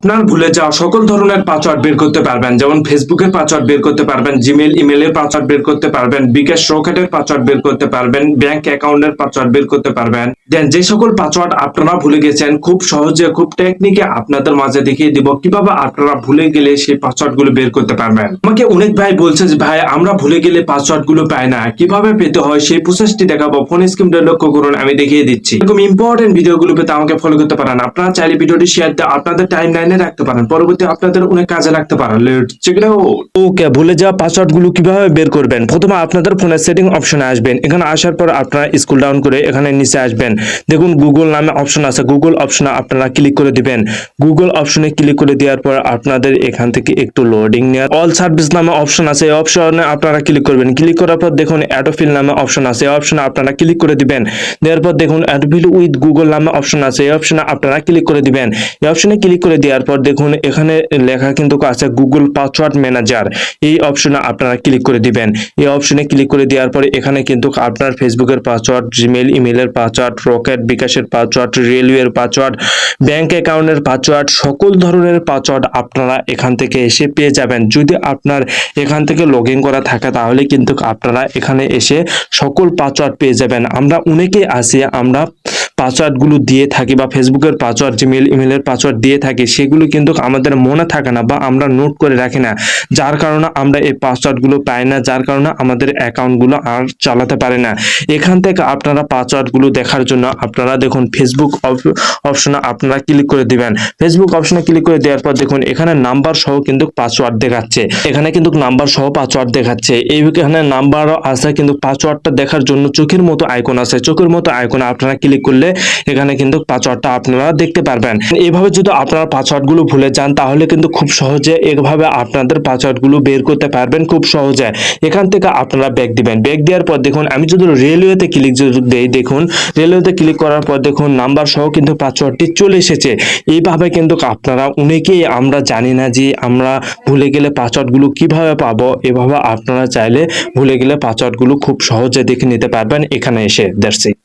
আপনার ভুলে যাওয়া সকল ধরনের পাসওয়ার্ড বের করতে পারবেন, যেমন ফেসবুকের পাসওয়ার্ড বের করতে পারবেন, জিমেল ইমেলের পাসওয়ার্ড বের করতে পারবেন, বিকাশ রকেটের পাসওয়ার্ড বের করতে পারবেন, ব্যাংক অ্যাকাউন্টের পাসওয়ার্ড বের করতে পারবেন। দেন যে সকল পাসওয়ার্ড আপনারা ভুলে গেছেন, খুব সহজে খুব টেকনিকে আপনাদের মাঝে দেখিয়ে দিব কিভাবে আপনারা ভুলে গেলে সেই পাসওয়ার্ড গুলো বের করতে পারবেন। আমাকে অনেক ভাই বলছে যে ভাই আমরা ভুলে গেলে পাসওয়ার্ড গুলো পাই না, কিভাবে পেতে হয় সেই প্রসেসটি দেখাবো। ফোন স্ক্রিনটা লক্ষ্য করুন, আমি দেখিয়ে দিচ্ছি। এরকম ইম্পর্টেন্ট ভিডিওগুলো পেতে আমাকে ফলো করতে পারেন। আপনারা চাইলে ভিডিওটি শেয়ার দিয়ে আপনাদের টাইম লাইনে রাখতে পারেন, পরবর্তী আপনাদের অনেক কাজে লাগতে পারে। Let's check it out. Okay, ভুলে যাওয়া পাসওয়ার্ড গুলো কিভাবে বের করবেন। প্রথমে আপনাদের ফোনের সেটিং অপশনে আসবেন। এখানে আসার পর আপনারা স্ক্রল ডাউন করে এখানে নিচে আসবেন। দেখুন গুগল নামে অপশন আছে, গুগল অপশনে আপনারা ক্লিক করে দিবেন। গুগল অপশনে ক্লিক করে দেওয়ার পর আপনাদের এখান থেকে একটু লোডিং নেওয়ার অল সার্ভিস নামে অপশন আছে, এই অপশনে আপনারা ক্লিক করবেন। ক্লিক করার পর দেখুন অটোফিল নামে অপশন আছে, এই অপশনে আপনারা ক্লিক করে দিবেন। দেওয়ার পর দেখুন অটোফিল উইথ গুগল নামে অপশন আছে, এই অপশনে আপনারা ক্লিক করে দিবেন। এই অপশনে ক্লিক করে দেওয়ার পর দেখুন এখানে লেখা কিন্তু আছে গুগল পাসওয়ার্ড ম্যানেজার, এই অপশনে আপনারা ক্লিক করে দিবেন। এই অপশনে ক্লিক করে দেওয়ার পরে এখানে কিন্তু আপনার ফেসবুকের পাসওয়ার্ড, জিমেল ইমেলের পাসওয়ার্ড, রকেট বিকাশের পাসওয়ার্ড, রেলওয়ের পাসওয়ার্ড, ব্যাংক অ্যাকাউন্টের পাসওয়ার্ড, সকল ধরনের পাসওয়ার্ড আপনারা এখান থেকে এসে পেয়ে যাবেন। যদি আপনার এখান থেকে লগ ইন করা থাকে তাহলে কিন্তু আপনারা এখানে এসে সকল পাসওয়ার্ড পেয়ে যাবেন। আমরা অনেকেই আছি আমরা পাসওয়ার্ড গুলো দিয়ে থাকি বা ফেসবুকের পাসওয়ার্ড, জিমেল ইমেলের পাসওয়ার্ড দিয়ে থাকি, সেগুলো কিন্তু আমাদের মনে থাকে না বা আমরা নোট করে রাখি না, যার কারণে আমরা এই পাসওয়ার্ড গুলো পাই না, যার কারণে আমাদের অ্যাকাউন্ট গুলো আর চালাতে পারি না। এখান থেকে আপনারা পাসওয়ার্ড গুলো দেখার জন্য আপনারা দেখুন ফেসবুক অপশনে আপনারা ক্লিক করে দিবেন। ফেসবুক অপশনে ক্লিক করে দেওয়ার পর দেখুন এখানে নাম্বার সহ কিন্তু পাসওয়ার্ড দেখাচ্ছে, এখানে কিন্তু নাম্বার সহ পাসওয়ার্ড দেখাচ্ছে। এইখানে নাম্বারও আছে, কিন্তু পাসওয়ার্ডটা দেখার জন্য চোখের মতো আইকন আছে, চোখের মতো আইকনে আপনারা ক্লিক করলে এখানে কিন্তু পাসওয়ার্ডটা আপনারা দেখতে পারবেন। এইভাবে যদি আপনারা পাসওয়ার্ড গুলো ভুলে যান তাহলে কিন্তু খুব সহজে এইভাবে আপনাদের পাসওয়ার্ড গুলো বের করতে পারবেন খুব সহজে। এখান থেকে আপনারা ব্যাক দিবেন। ব্যাক দেওয়ার পর দেখুন আমি যদি রেলওয়েতে ক্লিক দেই, দেখুন রেলওয়েতে ক্লিক করার পর দেখুন নাম্বার সহ কিন্তু পাসওয়ার্ডটি চলে এসেছে। এইভাবে কিন্তু আপনারা অনেকেই আমরা জানি না যে আমরা ভুলে গেলে পাসওয়ার্ড গুলো কিভাবে পাবো। এভাবে আপনারা চাইলে ভুলে গেলে পাসওয়ার্ড গুলো খুব সহজে দেখে নিতে পারবেন এখানে এসে। That's it.